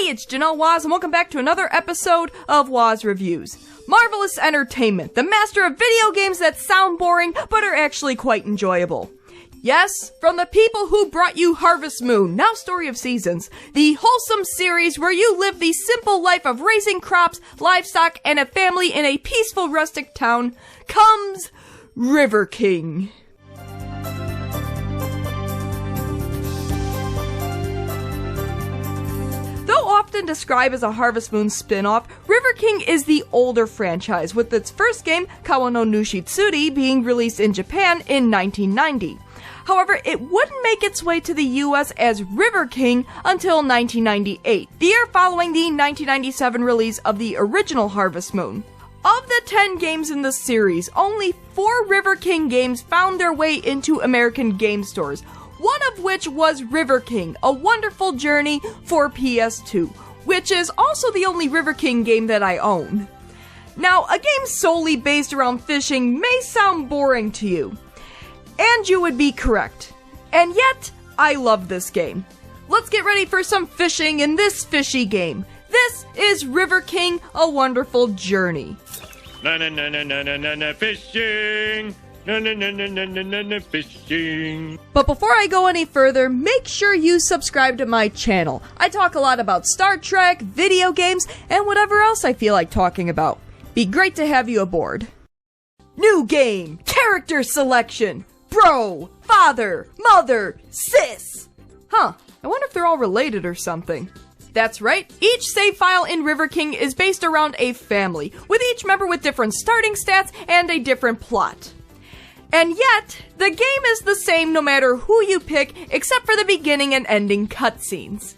Hey, it's Waz, and welcome back to another episode of Waz Reviews. Marvelous entertainment, the master of video games that sound boring, but are actually quite enjoyable. Yes, from the people who brought you Harvest Moon, now Story of Seasons, the wholesome series where you live the simple life of raising crops, livestock, and a family in a peaceful rustic town, comes River King. Though often described as a Harvest Moon spin-off, River King is the older franchise, with its first game, Kawa no Nushi Tsuri, being released in Japan in 1990. However, it wouldn't make its way to the US as River King until 1998, the year following the 1997 release of the original Harvest Moon. Of the 10 games in the series, only 4 River King games found their way into American game stores, one of which was River King, A Wonderful Journey for PS2, which is also the only River King game that I own. Now, a game solely based around fishing may sound boring to you, and you would be correct. And yet, I love this game. Let's get ready for some fishing in this fishy game. This is River King, A Wonderful Journey. Fishing! Fishing. But before I go any further, make sure you subscribe to my channel. I talk a lot about Star Trek, video games, and whatever else I feel like talking about. Be great to have you aboard. New game, character selection, bro, father, mother, sis. I wonder if they're all related or something. That's right, each save file in River King is based around a family, with each member with different starting stats and a different plot. And yet, the game is the same no matter who you pick, except for the beginning and ending cutscenes.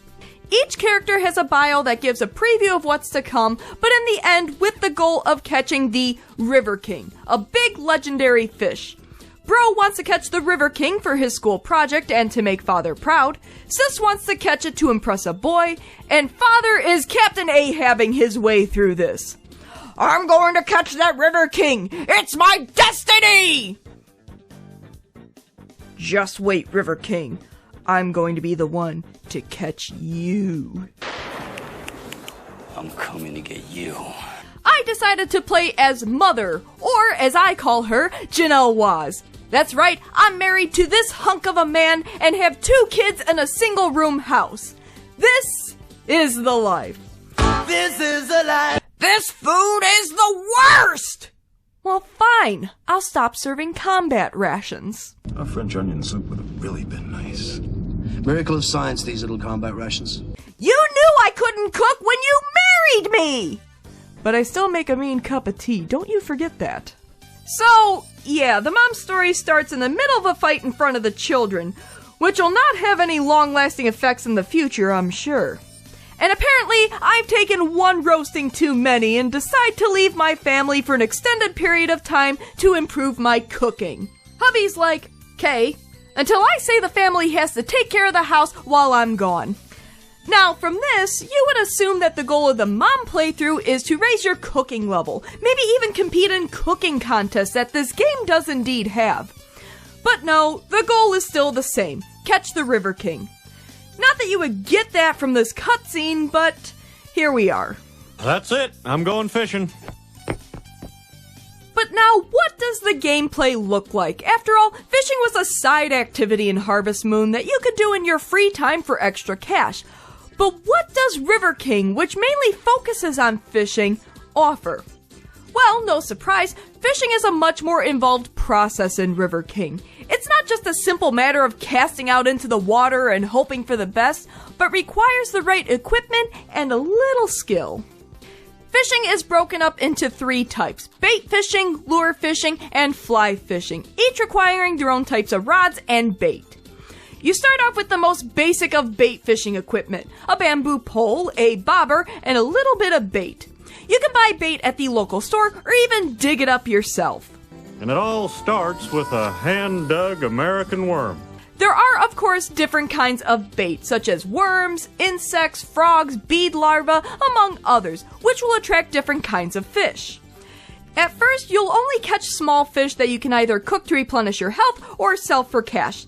Each character has a bio that gives a preview of what's to come, but in the end, with the goal of catching the River King, a big legendary fish. Bro wants to catch the River King for his school project and to make father proud, sis wants to catch it to impress a boy, and father is Captain Ahabing his way through this. I'm going to catch that River King! It's my destiny! Just wait, River King. I'm going to be the one to catch you. I'm coming to get you. I decided to play as Mother, or as I call her, Janelle Waz. That's right, I'm married to this hunk of a man and have 2 kids in a single room house. This is the life. This is the life. This food is the worst! Well, fine. I'll stop serving combat rations. A French onion soup would have really been nice. Miracle of science, these little combat rations. You knew I couldn't cook when you married me! But I still make a mean cup of tea, don't you forget that. So, yeah, the mom story starts in the middle of a fight in front of the children, which will not have any long-lasting effects in the future, I'm sure. And apparently, I've taken one roasting too many and decide to leave my family for an extended period of time to improve my cooking. Hubby's like, "'Kay, until I say the family has to take care of the house while I'm gone." Now, from this, you would assume that the goal of the mom playthrough is to raise your cooking level, maybe even compete in cooking contests that this game does indeed have. But no, the goal is still the same, catch the River King. Not that you would get that from this cutscene, but here we are. That's it. I'm going fishing. But now, what does the gameplay look like? After all, fishing was a side activity in Harvest Moon that you could do in your free time for extra cash. But what does River King, which mainly focuses on fishing, offer? Well, no surprise, fishing is a much more involved process in River King. It's not just a simple matter of casting out into the water and hoping for the best, but requires the right equipment and a little skill. Fishing is broken up into 3 types: bait fishing, lure fishing, and fly fishing, each requiring their own types of rods and bait. You start off with the most basic of bait fishing equipment: a bamboo pole, a bobber, and a little bit of bait. You can buy bait at the local store or even dig it up yourself. And it all starts with a hand-dug American worm. There are, of course, different kinds of bait, such as worms, insects, frogs, bead larvae, among others, which will attract different kinds of fish. At first, you'll only catch small fish that you can either cook to replenish your health or sell for cash.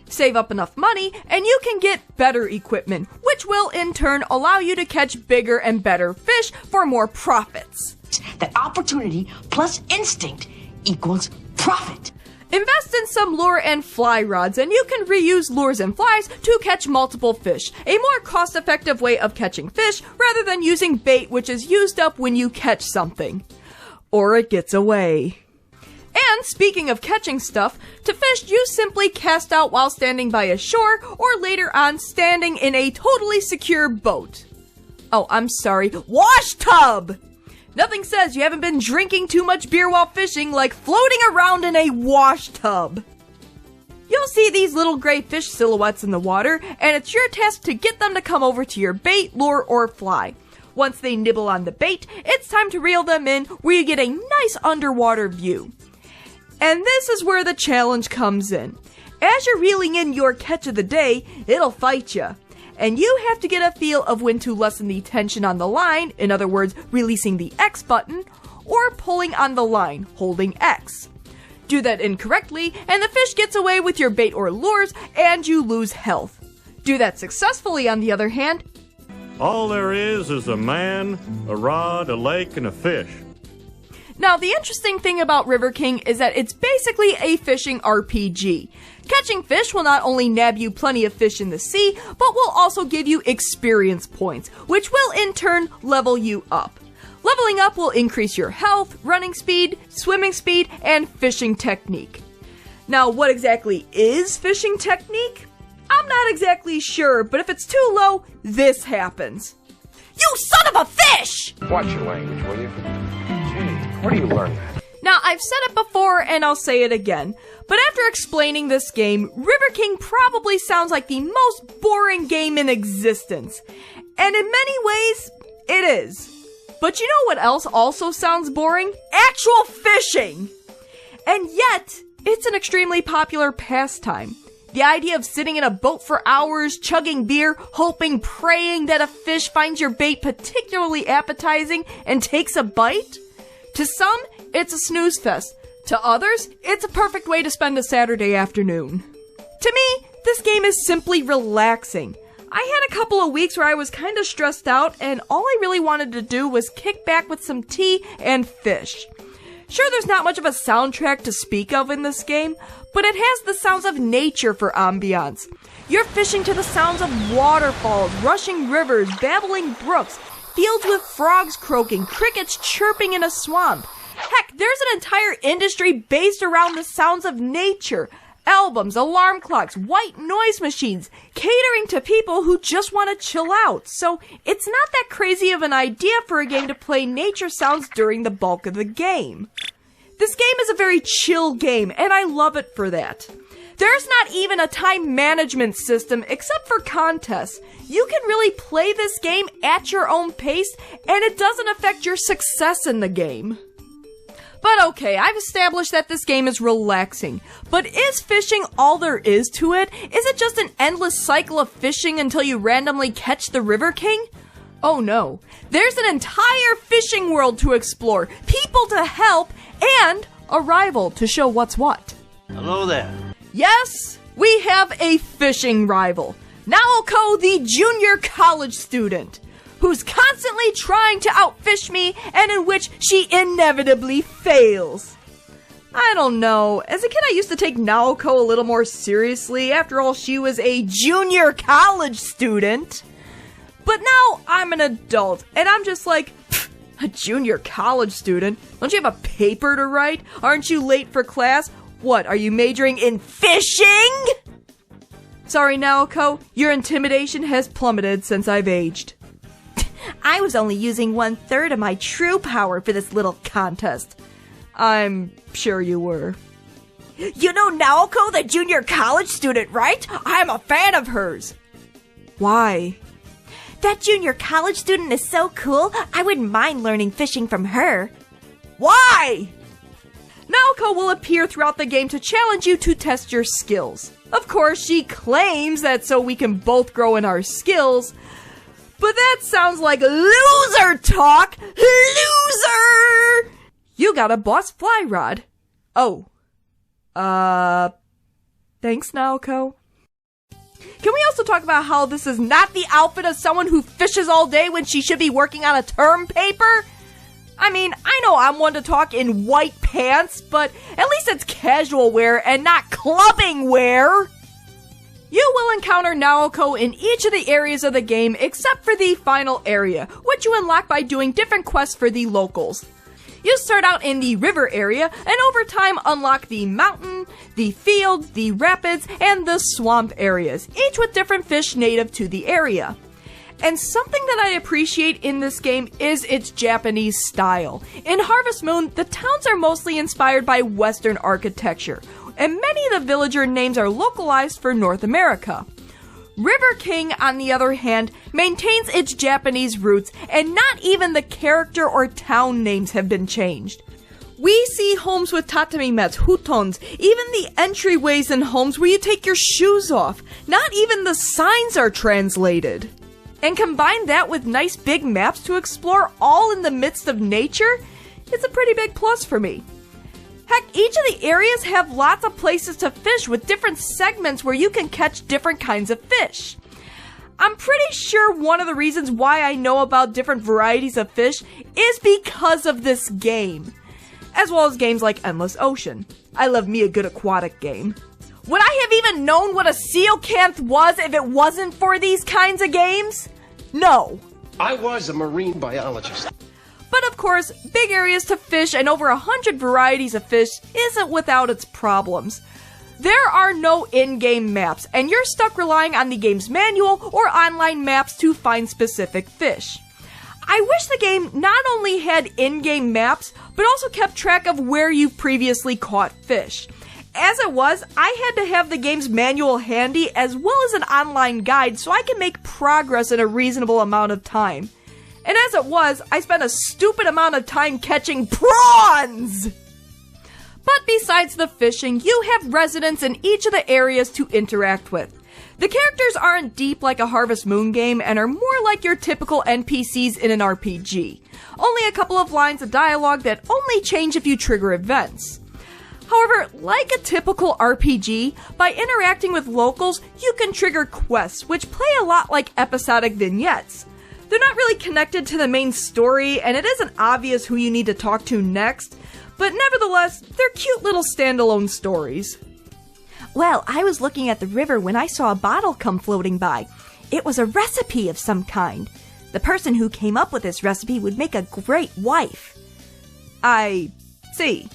Save up enough money, and you can get better equipment, which will in turn allow you to catch bigger and better fish for more profits. That opportunity plus instinct equals profit. Invest in some lure and fly rods, and you can reuse lures and flies to catch multiple fish, a more cost-effective way of catching fish rather than using bait which is used up when you catch something. Or it gets away. And speaking of catching stuff, to fish you simply cast out while standing by a shore or later on standing in a totally secure boat. Oh, I'm sorry, wash tub! Nothing says you haven't been drinking too much beer while fishing like floating around in a wash tub. You'll see these little gray fish silhouettes in the water, and it's your task to get them to come over to your bait, lure, or fly. Once they nibble on the bait, it's time to reel them in where you get a nice underwater view. And this is where the challenge comes in. As you're reeling in your catch of the day, it'll fight you. And you have to get a feel of when to lessen the tension on the line, in other words, releasing the X button, or pulling on the line, holding X. Do that incorrectly, and the fish gets away with your bait or lures, and you lose health. Do that successfully, on the other hand. All there is a man, a rod, a lake, and a fish. Now, the interesting thing about River King is that it's basically a fishing RPG. Catching fish will not only nab you plenty of fish in the sea, but will also give you experience points, which will in turn level you up. Leveling up will increase your health, running speed, swimming speed, and fishing technique. Now, what exactly is fishing technique? I'm not exactly sure, but if it's too low, this happens. You son of a fish! Watch your language, will you? Gee, where do you learn that? Now, I've said it before and I'll say it again, but after explaining this game, River King probably sounds like the most boring game in existence. And in many ways, it is. But you know what else also sounds boring? Actual fishing! And yet, it's an extremely popular pastime. The idea of sitting in a boat for hours, chugging beer, hoping, praying that a fish finds your bait particularly appetizing and takes a bite? To some, it's a snooze fest. To others, it's a perfect way to spend a Saturday afternoon. To me, this game is simply relaxing. I had a couple of weeks where I was kinda stressed out, and all I really wanted to do was kick back with some tea and fish. Sure, there's not much of a soundtrack to speak of in this game, but it has the sounds of nature for ambiance. You're fishing to the sounds of waterfalls, rushing rivers, babbling brooks, fields with frogs croaking, crickets chirping in a swamp. Heck, there's an entire industry based around the sounds of nature. Albums, alarm clocks, white noise machines, catering to people who just want to chill out. So it's not that crazy of an idea for a game to play nature sounds during the bulk of the game. This game is a very chill game, and I love it for that. There's not even a time management system except for contests. You can really play this game at your own pace, and it doesn't affect your success in the game. But okay, I've established that this game is relaxing. But is fishing all there is to it? Is it just an endless cycle of fishing until you randomly catch the River King? Oh no. There's an entire fishing world to explore, people to help, and a rival to show what's what. Hello there. Yes, we have a fishing rival. Naoko, the junior college student, who's constantly trying to outfish me and in which she inevitably fails. I don't know. As a kid, I used to take Naoko a little more seriously. After all, she was a junior college student. But now I'm an adult, and I'm just like, a junior college student? Don't you have a paper to write? Aren't you late for class? What, are you majoring in fishing? Sorry, Naoko, your intimidation has plummeted since I've aged. I was only using 1/3 of my true power for this little contest. I'm sure you were. You know Naoko, the junior college student, right? I'm a fan of hers. Why? That junior college student is so cool, I wouldn't mind learning fishing from her. Why? Naoko will appear throughout the game to challenge you to test your skills. Of course, she claims that so we can both grow in our skills, but that sounds like loser talk! Loser! You got a boss fly rod. Oh. Thanks, Naoko. Can we also talk about how this is not the outfit of someone who fishes all day when she should be working on a term paper? I mean, I know I'm one to talk in white pants, but at least it's casual wear and not clubbing wear. You will encounter Naoko in each of the areas of the game except for the final area, which you unlock by doing different quests for the locals. You start out in the river area, and over time unlock the mountain, the field, the rapids, and the swamp areas, each with different fish native to the area. And something that I appreciate in this game is its Japanese style. In Harvest Moon, the towns are mostly inspired by Western architecture, and many of the villager names are localized for North America. River King, on the other hand, maintains its Japanese roots, and not even the character or town names have been changed. We see homes with tatami mats, hutons, even the entryways in homes where you take your shoes off. Not even the signs are translated. And combine that with nice big maps to explore all in the midst of nature, it's a pretty big plus for me. Heck, each of the areas have lots of places to fish with different segments where you can catch different kinds of fish. I'm pretty sure one of the reasons why I know about different varieties of fish is because of this game, as well as games like Endless Ocean. I love me a good aquatic game. Would I have even known what a coelacanth was if it wasn't for these kinds of games? No. I was a marine biologist. But of course, big areas to fish and over 100 varieties of fish isn't without its problems. There are no in-game maps, and you're stuck relying on the game's manual or online maps to find specific fish. I wish the game not only had in-game maps, but also kept track of where you've previously caught fish. As it was, I had to have the game's manual handy as well as an online guide so I can make progress in a reasonable amount of time. And as it was, I spent a stupid amount of time catching prawns! But besides the fishing, you have residents in each of the areas to interact with. The characters aren't deep like a Harvest Moon game and are more like your typical NPCs in an RPG. Only a couple of lines of dialogue that only change if you trigger events. However, like a typical RPG, by interacting with locals, you can trigger quests, which play a lot like episodic vignettes. They're not really connected to the main story, and it isn't obvious who you need to talk to next, but nevertheless, they're cute little standalone stories. Well, I was looking at the river when I saw a bottle come floating by. It was a recipe of some kind. The person who came up with this recipe would make a great wife. I see.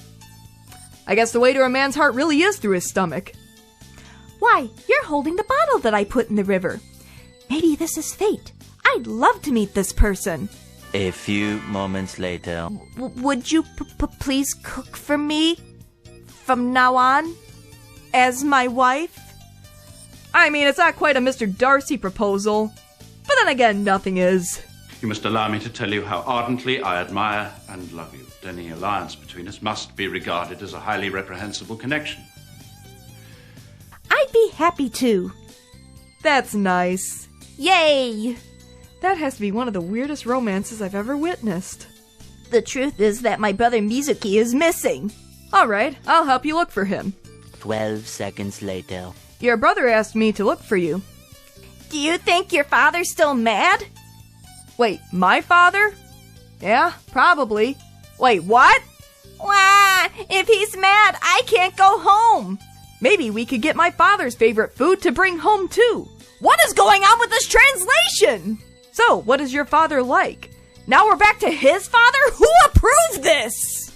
I guess the way to a man's heart really is through his stomach. Why, you're holding the bottle that I put in the river. Maybe this is fate. I'd love to meet this person. A few moments later. Would you please cook for me? From now on? As my wife? I mean, it's not quite a Mr. Darcy proposal. But then again, nothing is. You must allow me to tell you how ardently I admire and love you. Any alliance between us must be regarded as a highly reprehensible connection. I'd be happy to. That's nice. Yay! That has to be one of the weirdest romances I've ever witnessed. The truth is that my brother Mizuki is missing. Alright, I'll help you look for him. 12 seconds later. Your brother asked me to look for you. Do you think your father's still mad? Wait, my father? Yeah, probably. Wait, what? Wah, if he's mad, I can't go home. Maybe we could get my father's favorite food to bring home too. What is going on with this translation? So, what is your father like? Now we're back to his father? Who approved this?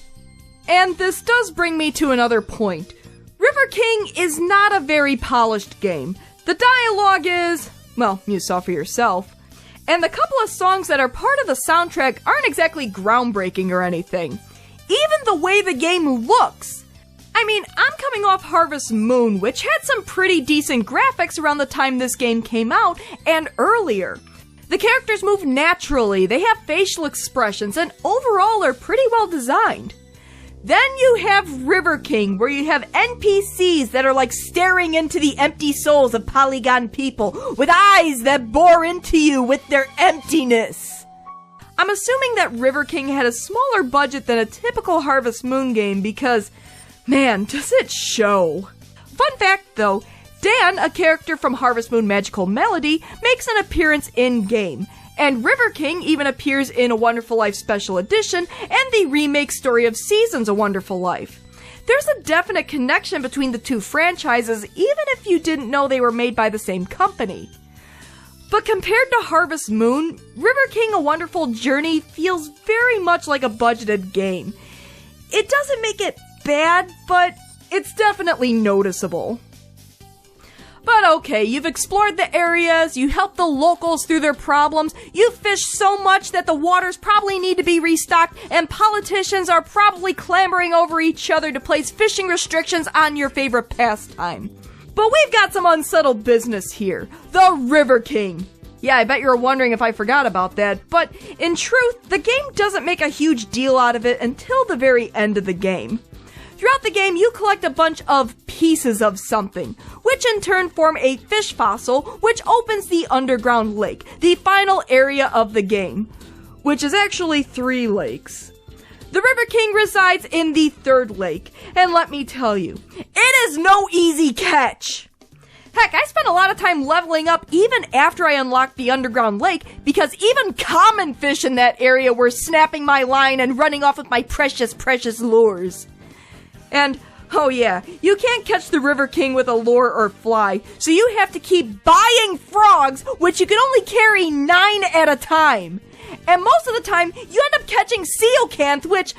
And this does bring me to another point. River King is not a very polished game. The dialogue is, well, you saw for yourself. And the couple of songs that are part of the soundtrack aren't exactly groundbreaking or anything. Even the way the game looks. I mean, I'm coming off Harvest Moon, which had some pretty decent graphics around the time this game came out, and earlier. The characters move naturally, they have facial expressions, and overall are pretty well designed. Then you have River King, where you have NPCs that are like staring into the empty souls of polygon people, with eyes that bore into you with their emptiness. I'm assuming that River King had a smaller budget than a typical Harvest Moon game because, man, does it show. Fun fact though, Dan, a character from Harvest Moon Magical Melody, makes an appearance in-game. And River King even appears in A Wonderful Life Special Edition and the remake Story of Seasons A Wonderful Life. There's a definite connection between the two franchises, even if you didn't know they were made by the same company. But compared to Harvest Moon, River King A Wonderful Journey feels very much like a budgeted game. It doesn't make it bad, but it's definitely noticeable. But okay, you've explored the areas, you helped the locals through their problems, you fished so much that the waters probably need to be restocked, and politicians are probably clamoring over each other to place fishing restrictions on your favorite pastime. But we've got some unsettled business here. The River King. Yeah, I bet you're wondering if I forgot about that, but in truth, the game doesn't make a huge deal out of it until the very end of the game. Throughout the game, you collect a bunch of pieces of something, which in turn form a fish fossil, which opens the underground lake, the final area of the game, which is actually 3 lakes. The River King resides in the 3rd lake, and let me tell you, it is no easy catch. Heck, I spent a lot of time leveling up even after I unlocked the underground lake, because even common fish in that area were snapping my line and running off with my precious, precious lures. And, oh yeah, you can't catch the River King with a lure or fly, so you have to keep buying frogs, which you can only carry 9 at a time. And most of the time, you end up catching coelacanth, which,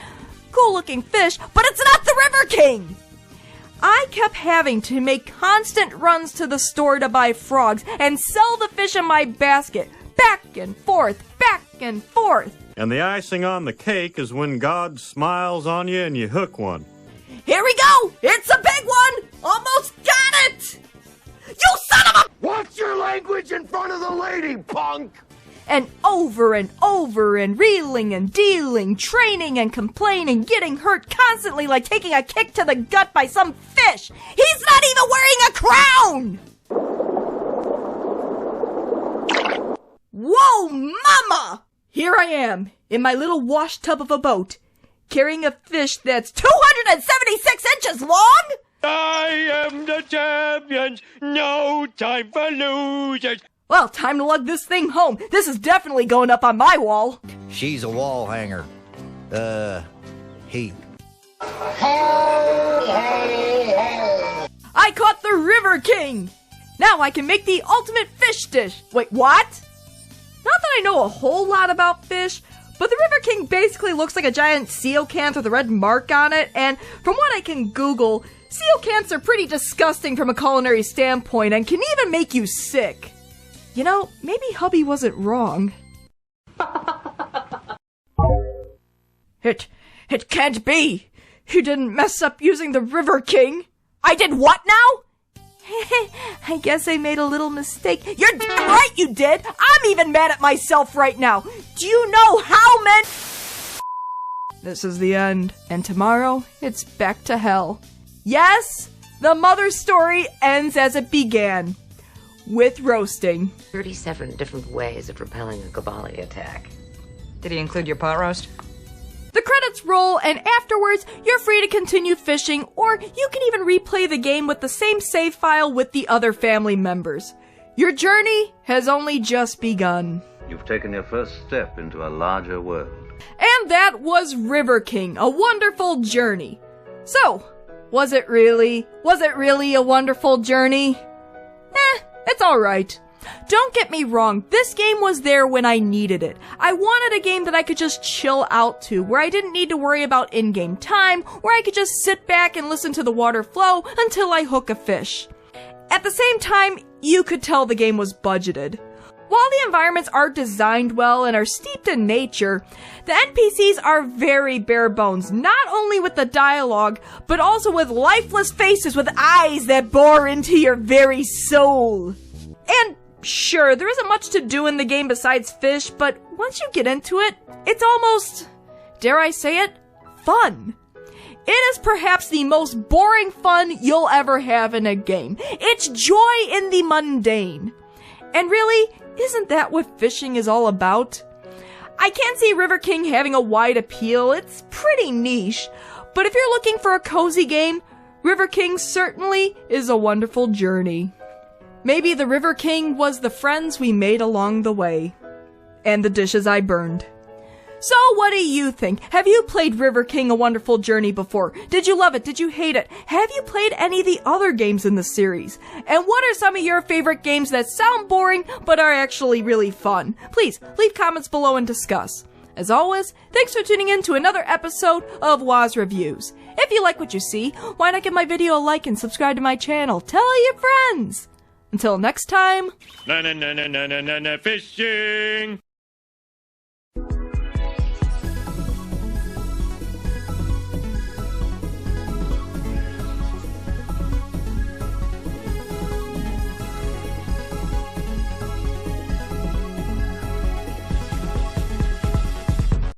cool looking fish, but it's not the River King! I kept having to make constant runs to the store to buy frogs and sell the fish in my basket, back and forth, back and forth. And the icing on the cake is when God smiles on you and you hook one. Here we go! It's a big one! Almost got it! You son of a— Watch your language in front of the lady, punk! And over and reeling and dealing, training and complaining, getting hurt constantly like taking a kick to the gut by some fish. He's not even wearing a crown! Whoa, mama! Here I am, in my little wash tub of a boat, carrying a fish that's 276 inches long? I am the champion, no time for losers. Well, time to lug this thing home. This is definitely going up on my wall. She's a wall hanger. He. I caught the River King! Now I can make the ultimate fish dish. Wait, what? Not that I know a whole lot about fish, but the River King basically looks like a giant coelacanth with a red mark on it, and from what I can Google, coelacanths are pretty disgusting from a culinary standpoint and can even make you sick. You know, maybe hubby wasn't wrong. It can't be! You didn't mess up using the River King! I did what now? I guess I made a little mistake. You're damn right you did! I'm even mad at myself right now! Do you know how many— This is the end, and tomorrow, it's back to hell. Yes, the mother story ends as it began. With roasting. 37 different ways of repelling a Gabali attack. Did he include your pot roast? The credits roll, and afterwards, you're free to continue fishing, or you can even replay the game with the same save file with the other family members. Your journey has only just begun. You've taken your first step into a larger world. And that was River King, A Wonderful Journey. So, was it really a wonderful journey? It's alright. Don't get me wrong, this game was there when I needed it. I wanted a game that I could just chill out to, where I didn't need to worry about in-game time, where I could just sit back and listen to the water flow until I hook a fish. At the same time, you could tell the game was budgeted. While the environments are designed well and are steeped in nature, the NPCs are very bare bones, not only with the dialogue, but also with lifeless faces with eyes that bore into your very soul. And sure, there isn't much to do in the game besides fish, but once you get into it, it's almost, dare I say it, fun. It is perhaps the most boring fun you'll ever have in a game. It's joy in the mundane. And really, isn't that what fishing is all about? I can't see River King having a wide appeal, it's pretty niche, but if you're looking for a cozy game, River King certainly is a wonderful journey. Maybe the River King was the friends we made along the way. And the dishes I burned. So what do you think? Have you played River King: A Wonderful Journey before? Did you love it? Did you hate it? Have you played any of the other games in the series? And what are some of your favorite games that sound boring but are actually really fun? Please, leave comments below and discuss. As always, thanks for tuning in to another episode of Waz Reviews. If you like what you see, why not give my video a like and subscribe to my channel? Tell your friends! Until next time... Fishing!